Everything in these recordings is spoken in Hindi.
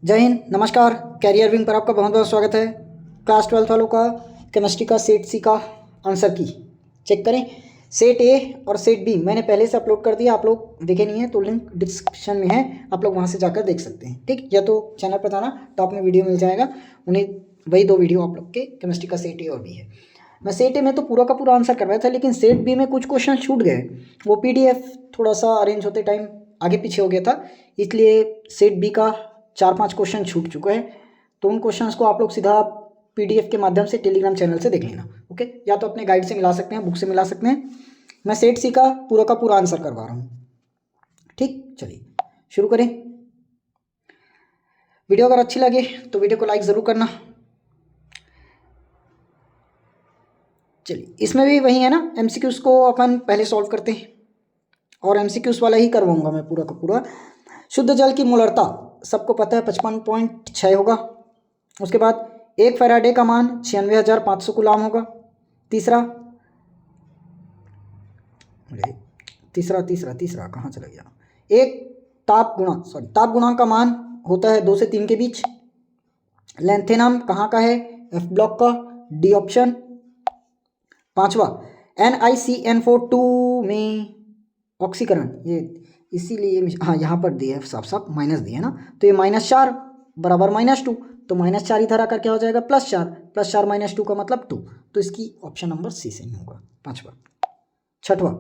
जय हिंद, नमस्कार। कैरियर विंग पर आपका बहुत बहुत स्वागत है। क्लास 12 वालों का केमिस्ट्री का सेट सी का आंसर की चेक करें। सेट ए और सेट बी मैंने पहले से अपलोड कर दिया, आप लोग देखे नहीं है तो लिंक डिस्क्रिप्शन में है, आप लोग वहाँ से जाकर देख सकते हैं। ठीक, या तो चैनल पर जाना, टॉप में वीडियो मिल जाएगा, उन्हें वही 2 वीडियो आप लोग के केमिस्ट्री का सेट ए और बी है। मैं सेट ए में तो पूरा का पूरा आंसर करवाया था, लेकिन सेट बी में कुछ क्वेश्चन छूट गए। वो PDF थोड़ा सा अरेंज होते टाइम आगे पीछे हो गया था, इसलिए सेट बी का 4-5 क्वेश्चन छूट चुके हैं। तो उन क्वेश्चंस को आप लोग सीधा PDF के माध्यम से टेलीग्राम चैनल से देख लेना। ओके, या तो अपने गाइड से मिला सकते हैं, बुक से मिला सकते हैं। मैं सेट सी का पूरा आंसर करवा रहा हूँ। ठीक, चलिए शुरू करें। वीडियो अगर अच्छी लगे तो वीडियो को लाइक ज़रूर करना। चलिए, इसमें भी वही है ना, MCQs को अपन पहले सॉल्व करते हैं और MCQs वाला ही करवाऊंगा मैं पूरा का पूरा। शुद्ध जल की मोलरता सबको पता है 55.6 होगा। उसके बाद 1 फैराडे का मान 96,500 गुलाम होगा। तीसरा कहाँ चला गया। एक ताप गुणांक का मान होता है 2 से 3 के बीच। लेंथेनम कहाँ का है, F ब्लॉक का, डी ऑप्शन। पांचवा NiCN4 में ऑक्सीकरण, ये इसीलिए हाँ यहाँ पर दिए है, साफ माइनस दिए है ना, तो ये -4 बराबर -2, तो -4 इधर आकर क्या हो जाएगा, +4, +4 -2 का मतलब 2, तो इसकी ऑप्शन नंबर सी सही होगा, पांचवा। छठवा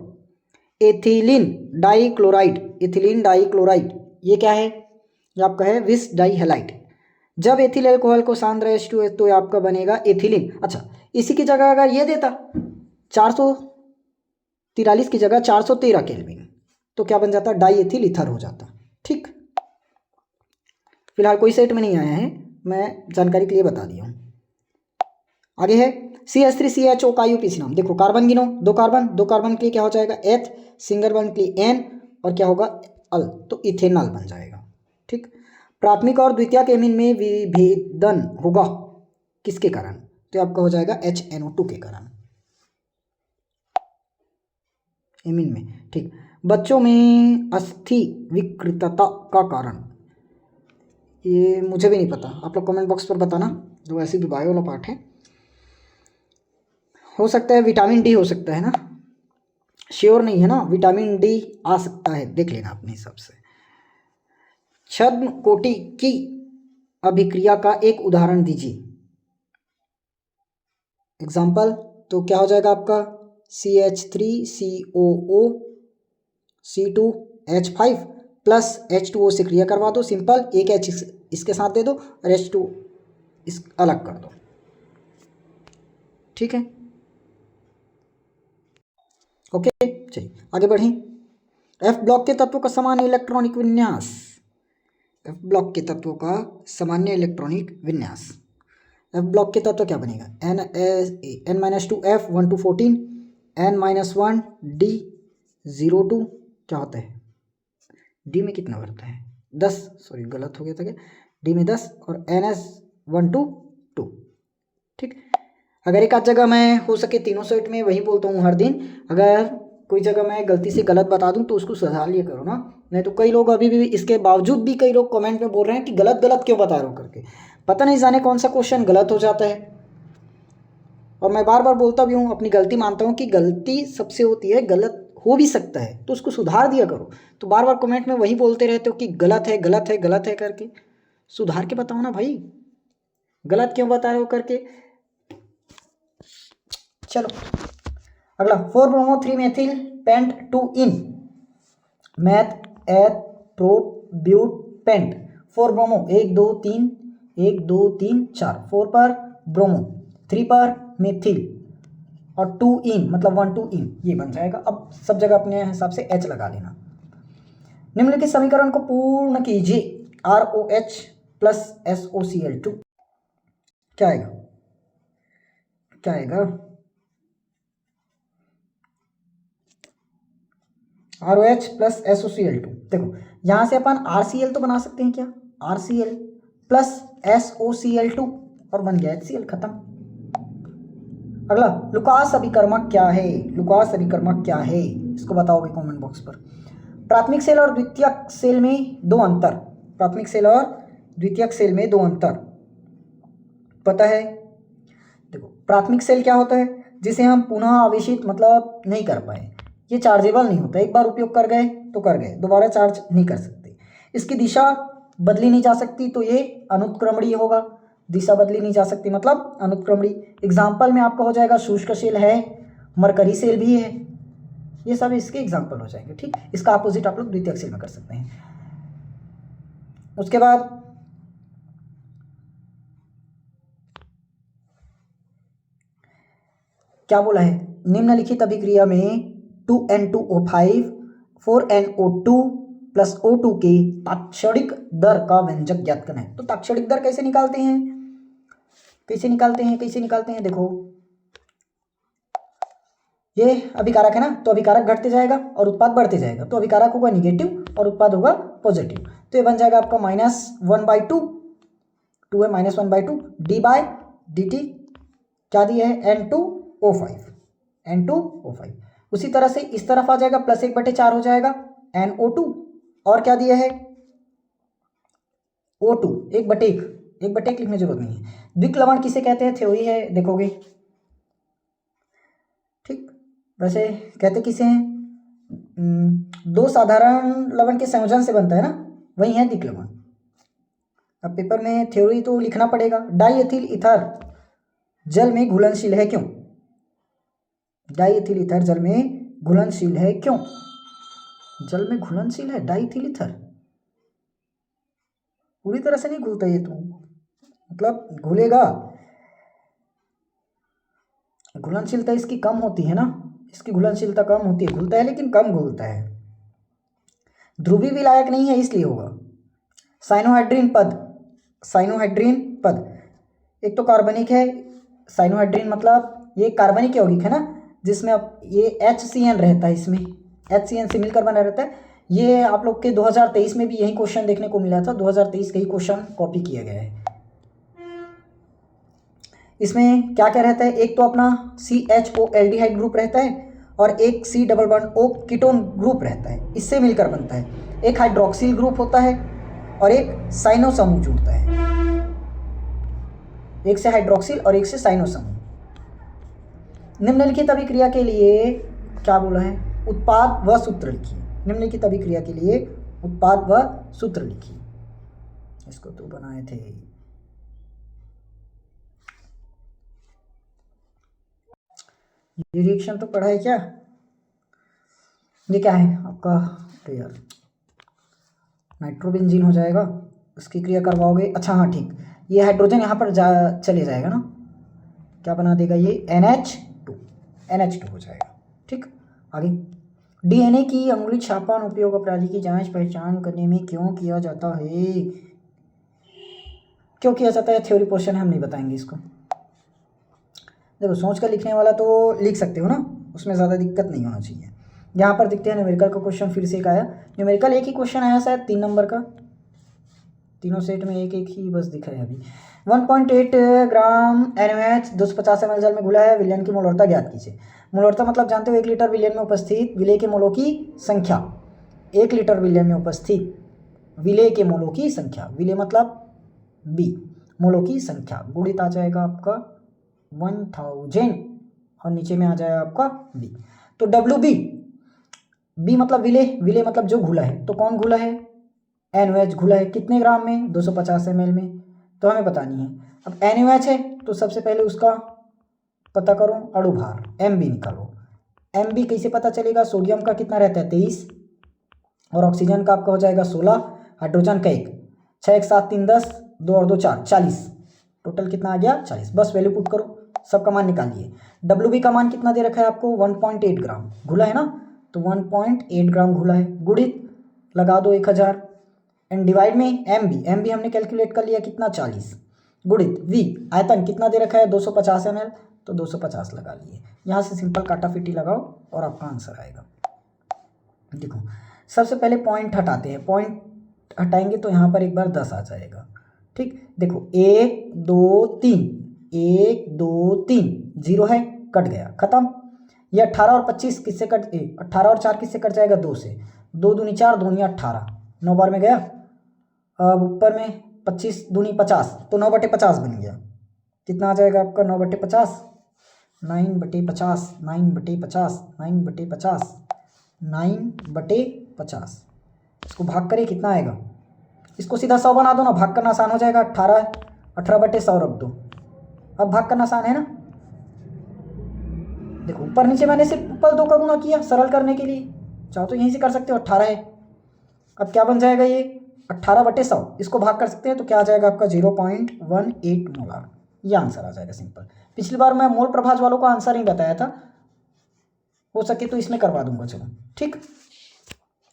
एथिलीन डाइक्लोराइड, ये क्या है, ये आपका है विस डाई हैलाइड। जब एथिल अल्कोहल को सांद्र H2 तो ये आपका बनेगा एथिलीन। अच्छा, इसी की जगह अगर ये देता 443 की जगह 413 केल्विन, तो क्या बन जाता, डाई एथिल ईथर हो जाता। ठीक, फिलहाल कोई सेट में नहीं आया है, मैं जानकारी के लिए बता दिया हूँ। आगे है CH3CHO का IUPAC नाम। देखो कार्बन गिनो, दो कार्बन के लिए क्या हो जाएगा H, सिंगल बॉन्ड के लिए N, और क्या होगा अल, तो इथेनॉल बन जाएगा। ठीक, प्राथमिक और द्वितीयक एमीन में विभेदन होगा किसके कारण, तो आपका हो जाएगा HNO2 के कारण, एमीन में। ठीक, बच्चों में अस्थि विकृतता का कारण, ये मुझे भी नहीं पता, आप लोग कमेंट बॉक्स पर बताना, जो ऐसे भी बायो वाला पार्ट है। हो सकता है विटामिन डी हो सकता है ना, श्योर नहीं है ना, विटामिन डी आ सकता है, देख लेना अपने हिसाब से। छद्म कोटि की अभिक्रिया का एक उदाहरण दीजिए, एग्जाम्पल, तो क्या हो जाएगा आपका CH3COO C2H5 प्लस H2O से क्रिया करवा दो, सिंपल, एक H इसके साथ दे दो और H2 इस अलग कर दो। ठीक है, ओके, चलिए आगे बढ़ें। F ब्लॉक के तत्वों का सामान्य इलेक्ट्रॉनिक विन्यास, F ब्लॉक के तत्वों का सामान्य इलेक्ट्रॉनिक विन्यास। F ब्लॉक के तत्व क्या बनेगा, N-2F 1 to 14, N-1 D02, क्या होता है, D में कितना बढ़ता है 10, सॉरी गलत हो गया था क्या, D में 10 और NS1 to 2। ठीक, अगर एक आध जगह मैं हो सके तीनों सेट में वही बोलता हूँ हर दिन, अगर कोई जगह मैं गलती से गलत बता दूँ तो उसको सुधार लिया करो ना, नहीं तो कई लोग अभी भी इसके बावजूद भी कई लोग कमेंट में बोल रहे हैं कि गलत क्यों बता रहे हो करके, पता नहीं जाने कौन सा क्वेश्चन गलत हो जाता है। और मैं बार बार बोलता भी हूँ, अपनी गलती मानता हूँ कि गलती सबसे होती है, गलत हो भी सकता है तो उसको सुधार दिया करो। तो बार बार कमेंट में वही बोलते रहते हो कि गलत है करके, सुधार के बताओ ना भाई, गलत क्यों बता रहे हो करके। चलो अगला, 4-bromo 3-methyl pent 2 in meth eth prop but pent. 4-bromo 1 2 3 1 2 3 4, 4 पर ब्रोमो, 3 पर मेथिल और 2 इन मतलब 1 2 इन, ये बन जाएगा। अब सब जगह अपने हिसाब से H लगा लेना। निम्नलिखित समीकरण को पूर्ण कीजिए, ROH प्लस SOCl2, क्या आएगा ROH प्लस SOCl2। देखो यहाँ से अपन RCl तो बना सकते हैं क्या, RCl प्लस SOCl2 और बन गया HCl, खत्म। अगला, लुकास अभिकर्मक क्या है, इसको बताओगे कमेंट बॉक्स पर। प्राथमिक सेल और द्वितीयक सेल में 2 अंतर, प्राथमिक सेल और द्वितीयक सेल में दो अंतर पता है। देखो प्राथमिक सेल क्या होता है, जिसे हम पुनः आवेशित मतलब नहीं कर पाए, ये चार्जेबल नहीं होता, एक बार उपयोग कर गए तो कर गए, दोबारा चार्ज नहीं कर सकते। इसकी दिशा बदली नहीं जा सकती तो ये अनुत्क्रमणीय होगा, दिशा बदली नहीं जा सकती मतलब अनुत्क्रमणीय। एग्जाम्पल में आपका हो जाएगा शुष्क सेल है, मरकरी सेल भी है, ये सब इसके एग्जाम्पल हो जाएंगे। ठीक, इसका अपोजिट आप लोग द्वितीयक सेल में कर सकते हैं। उसके बाद क्या बोला है, निम्नलिखित अभिक्रिया में 2N2O5 4NO2 प्लस O2 के ताक्षणिक दर का व्यंजक ज्ञात करना है। तो ताक्षणिक दर कैसे निकालते हैं, कैसे निकालते हैं देखो, ये अभिकारक है ना, तो अभिकारक घटते जाएगा और उत्पाद बढ़ते जाएगा, तो अभिकारक होगा निगेटिव और उत्पाद होगा पॉजिटिव। तो ये बन जाएगा आपका -1/2, 2 है -1/2 d/dt, क्या दिया है N2O5। उसी तरह से इस तरफ आ जाएगा +1/4 हो जाएगा NO2, और क्या दिया है O2, 1/1 लिखने जरूरत नहीं है। द्विक्लवण किसे कहते हैं, थ्योरी है देखोगे। ठीक, वैसे कहते किसे हैं, दो साधारण लवण के संयोजन से बनता है ना, वही है द्विक्लवण। अब पेपर में थ्योरी तो लिखना पड़ेगा। डाईएथिल ईथर जल में घुलनशील है क्यों, डाईएथिल ईथर जल में घुलनशील है क्यों, जल में घुलनशील है डाईएथिल ईथर, पूरी तरह से नहीं घुलता ये तो, मतलब घुलेगा, घुलनशीलता इसकी कम होती है ना, इसकी घुलनशीलता कम होती है, घुलता है लेकिन कम घुलता है, ध्रुवीय विलायक नहीं है इसलिए होगा। साइनोहाइड्रीन पद एक तो कार्बनिक है, साइनोहाइड्रीन मतलब ये कार्बनिक यौगिक है ना, जिसमें अब ये HCN रहता है, इसमें HCN से मिलकर बना रहता है। ये आप लोग के 2023 में भी यही क्वेश्चन देखने को मिला था, 2023 का ही क्वेश्चन कॉपी किया गया है। इसमें क्या क्या रहता है, एक तो अपना CHO एल्डिहाइड ग्रुप रहता है और एक C double bond O ketone group रहता है, इससे मिलकर बनता है। एक हाइड्रोक्सिल ग्रुप होता है और एक साइनो समूह जुड़ता है, एक से हाइड्रोक्सिल और एक से साइनो समूह। निम्नलिखित अभिक्रिया के लिए क्या बोला है, उत्पाद व सूत्र लिखिए। निम्नलिखित अभिक्रिया के लिए उत्पाद व सूत्र लिखिए, इसको तो बनाए थे। ये रिएक्शन तो पढ़ा है क्या, ये क्या है आपका, तो यार नाइट्रोबेंजीन हो जाएगा, उसकी क्रिया करवाओगे। अच्छा हाँ ठीक, ये हाइड्रोजन यहाँ पर चले जाएगा ना, क्या बना देगा ये NH2 हो जाएगा। ठीक, आगे DNA की अंगुली छापान उपयोग अपराधी की जांच पहचान करने में क्यों किया जाता है, क्यों किया जाता है, थ्योरी पोर्शन है, हम नहीं बताएंगे इसको। देखो सोच कर लिखने वाला तो लिख सकते हो ना, उसमें ज़्यादा दिक्कत नहीं होना चाहिए। यहाँ पर दिखते हैं न्यूमेरिकल का क्वेश्चन फिर से एक आया, न्यूमेरिकल एक ही क्वेश्चन आया शायद 3 नंबर का, तीनों सेट में एक ही बस दिखा है अभी। 1.8 ग्राम NaOH 250 ml जल में घुला है, विलयन की मोलरता ज्ञात कीजिए। मोलरता मतलब जानते हो 1 लीटर विलयन में उपस्थित विलेय के मोलों की संख्या, 1 लीटर विलयन में उपस्थित विलेय के मोलों की संख्या, विलेय मतलब B, मोलों की संख्या गुणित आ जाएगा आपका 1000 और नीचे में आ जाएगा आपका B। तो WB, B मतलब विलेय मतलब जो घुला है, तो कौन घुला है, NaOH घुला है, कितने ग्राम में, 250 ml में, तो हमें बतानी है। अब NaOH है तो सबसे पहले उसका पता करो अणुभार, MB निकालो। MB कैसे पता चलेगा, सोडियम का कितना रहता है 23 और ऑक्सीजन का आपका हो जाएगा 16, हाइड्रोजन का 1, 6 1 7 3 10, 2 और 2 4, 40, टोटल कितना आ गया 40। बस वैल्यू पुट करो, सबका मान निकालिए। WB का मान कितना दे रखा है आपको, 1.8 ग्राम घुला है ना, तो 1.8 ग्राम घुला है, गुणित लगा दो 1000 एंड डिवाइड में MB हमने कैलकुलेट कर लिया कितना 40, गुणित V आयतन कितना दे रखा है 250 ml, तो 250 लगा लिए। यहाँ से सिंपल काटाफिटी लगाओ और आपका आंसर आएगा। देखो सबसे पहले पॉइंट हटाते हैं, पॉइंट हटाएंगे तो यहाँ पर एक बार 10 आ जाएगा। ठीक, देखो 1 2 3 1 2 3 0 है, कट गया, खत्म। ये 18 और 25 किससे 18 और 4 किससे कट जाएगा, 2 से, 2 दूनी 4, 2 दूनी 18, 9 बार में गया। अब ऊपर में 25 दूनी 50, तो 9/50 बन गया। कितना आ जाएगा आपका 9/50? 9/50, 9/50, 9/50, 9/50। इसको भाग करें कितना आएगा? इसको सीधा 100 बना दो ना, भाग करना आसान हो जाएगा। 18/100 रख दो। अब भाग करना आसान है ना। देखो ऊपर नीचे मैंने सिर्फ ऊपर 2 का गुना किया सरल करने के लिए, चाहो तो यहीं से कर सकते हो। 18 है, अब क्या बन जाएगा ये 18/100। इसको भाग कर सकते हैं तो क्या आ जाएगा आपका 0.18 मोलार। ये आंसर आ जाएगा सिंपल। पिछली बार मैं मोल प्रभाज वालों का आंसर नहीं बताया था, हो सके तो इसमें करवा दूंगा। चलो ठीक,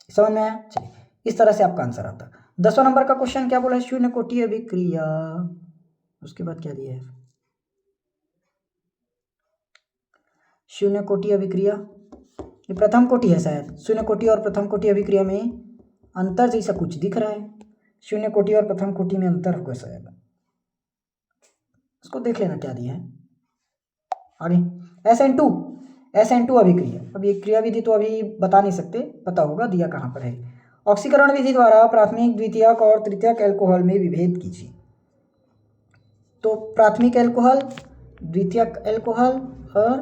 समझ में आया? चलिए इस तरह से आपका आंसर आता। 10वां नंबर का क्वेश्चन क्या बोला है? शून्य कोटि अभिक्रिया, उसके बाद क्या दिया है? शून्य कोटि अभिक्रिया, ये प्रथम कोटि है शायद। शून्य कोटि और प्रथम कोटि अभिक्रिया में अंतर जैसा कुछ दिख रहा है। शून्य कोटि और प्रथम कोटि में अंतर होगा शायद, उसको देख लेना क्या दिया है आगे। SN2 अभिक्रिया, अब ये क्रिया विधि तो अभी बता नहीं सकते, पता होगा दिया कहाँ पर है। ऑक्सीकरण विधि द्वारा प्राथमिक, द्वितीयक और तृतीयक एल्कोहल में विभेद कीजिए। तो प्राथमिक एल्कोहल, द्वितीयक एल्कोहल और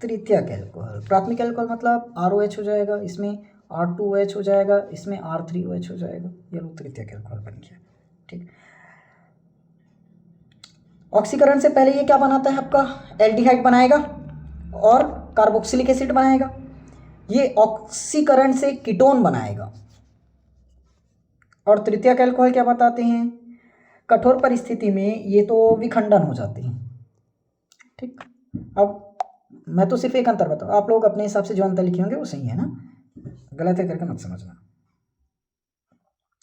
तृतीयक एल्कोहल। प्राथमिक एल्कोहल मतलब ROH हो जाएगा, इसमें R2OH हो जाएगा, इसमें R3OH हो जाएगा। ये लोग तृतीयक एल्कोहल बन गया। ठीक, ऑक्सीकरण से पहले ये क्या बनाता है आपका? एल्डिहाइड बनाएगा और कार्बोक्सिलिक एसिड बनाएगा। ये ऑक्सीकरण से कीटोन बनाएगा। और तृतीयक एल्कोहल क्या बताते हैं? कठोर परिस्थिति में ये तो विखंडन हो जाते हैं। ठीक, अब मैं तो सिर्फ एक अंतर बताऊँ, आप लोग अपने हिसाब से जो अंतर लिखे होंगे वो सही है ना, गलत है करके मत समझना।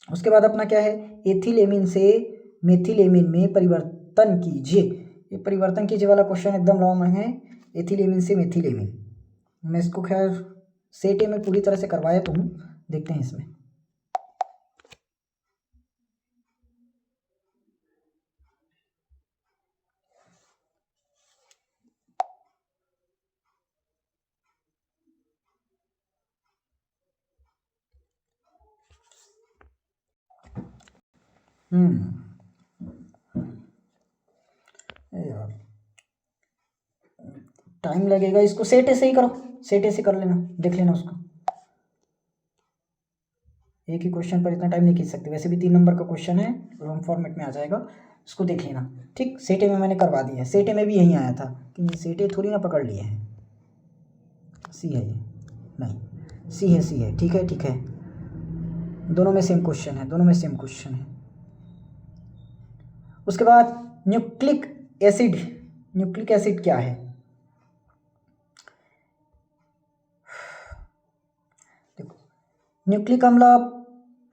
उसके बाद अपना क्या है? एथिलेमिन से मेथिलेमिन में परिवर्तन कीजिए। ये परिवर्तन कीजिए वाला क्वेश्चन एकदम लॉन्ग है। एथिलेमिन से मेथिलेमिन, मैं इसको खैर सेट ए में पूरी तरह से करवाया तो हूँ, देखते हैं इसमें। यार टाइम लगेगा, इसको सेट ऐसे ही करो, सेट ऐसे कर लेना, देख लेना उसको। एक ही क्वेश्चन पर इतना टाइम नहीं खींच सकते, वैसे भी 3 नंबर का क्वेश्चन है, लॉन्ग फॉर्मेट में आ जाएगा, इसको देख लेना। ठीक, सेटे में मैंने करवा दिया है, सेटे में भी यही आया था कि सेटे थोड़ी ना पकड़ लिए हैं। सी है ये, नहीं सी है, ठीक है ठीक है, दोनों में सेम क्वेश्चन है, दोनों में सेम क्वेश्चन है। उसके बाद न्यूक्लिक एसिड, न्यूक्लिक एसिड क्या है? देखो न्यूक्लिक अम्ल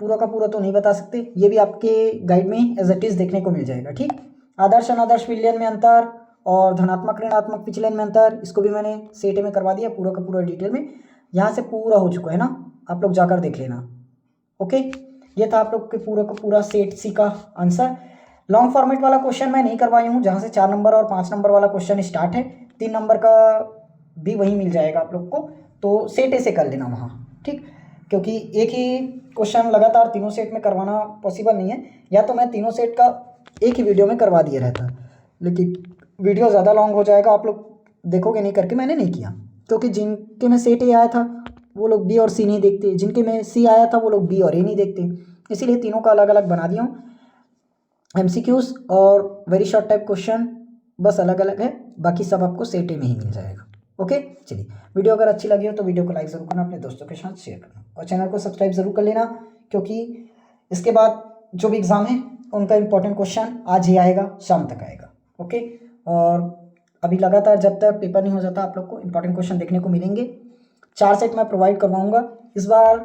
पूरा का पूरा तो नहीं बता सकते, ये भी आपके गाइड में एज इट इज देखने को मिल जाएगा। ठीक, आदर्श अनादर्श विलयन में अंतर और धनात्मक ऋणात्मक विचलन में अंतर, इसको भी मैंने सेट में करवा दिया पूरा का पूरा डिटेल में। यहाँ से पूरा हो चुका है ना, आप लोग जाकर देख लेना। ओके, ये था आप लोग के पूरा का पूरा सेट सी का आंसर। लॉन्ग फॉर्मेट वाला क्वेश्चन मैं नहीं करवाई हूँ, जहाँ से 4 नंबर और 5 नंबर वाला क्वेश्चन स्टार्ट है, 3 नंबर का भी वहीं मिल जाएगा आप लोग को, तो सेट ऐसे कर लेना वहाँ। ठीक, क्योंकि एक ही क्वेश्चन लगातार तीनों सेट में करवाना पॉसिबल नहीं है, या तो मैं तीनों सेट का एक ही वीडियो में करवा दिया रहता, लेकिन वीडियो ज़्यादा लॉन्ग हो जाएगा, आप लोग देखोगे नहीं करके मैंने नहीं किया, क्योंकि जिनके में सेट ए आया था वो लोग बी और सी नहीं देखते, जिनके में सी आया था वो लोग बी और ए नहीं देखते, इसीलिए तीनों का अलग अलग बना दिया हूँ। MCQs और वेरी शॉर्ट टाइप क्वेश्चन बस अलग अलग है, बाकी सब आपको सेट ए में ही मिल जाएगा। ओके, चलिए वीडियो अगर अच्छी लगी हो तो वीडियो को लाइक ज़रूर करना, अपने दोस्तों के साथ शेयर करना और चैनल को सब्सक्राइब ज़रूर कर लेना, क्योंकि इसके बाद जो भी एग्ज़ाम है उनका इंपॉर्टेंट क्वेश्चन आज ही आएगा, शाम तक आएगा। ओके, और अभी लगातार जब तक पेपर नहीं हो जाता आप लोग को इंपॉर्टेंट क्वेश्चन देखने को मिलेंगे। 4 सेट मैं प्रोवाइड करवाऊँगा इस बार।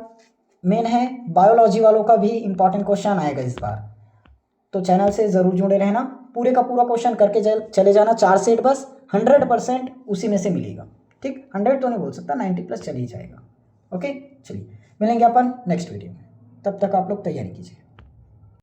मेन है बायोलॉजी वालों का भी इंपॉर्टेंट क्वेश्चन आएगा इस बार, तो चैनल से ज़रूर जुड़े रहना, पूरे का पूरा क्वेश्चन करके चले जाना। 4 सेट बस 100% उसी में से मिलेगा। ठीक, 100 तो नहीं बोल सकता, 90+ चल ही जाएगा। ओके, चलिए मिलेंगे अपन नेक्स्ट वीडियो में, तब तक आप लोग तैयारी कीजिए।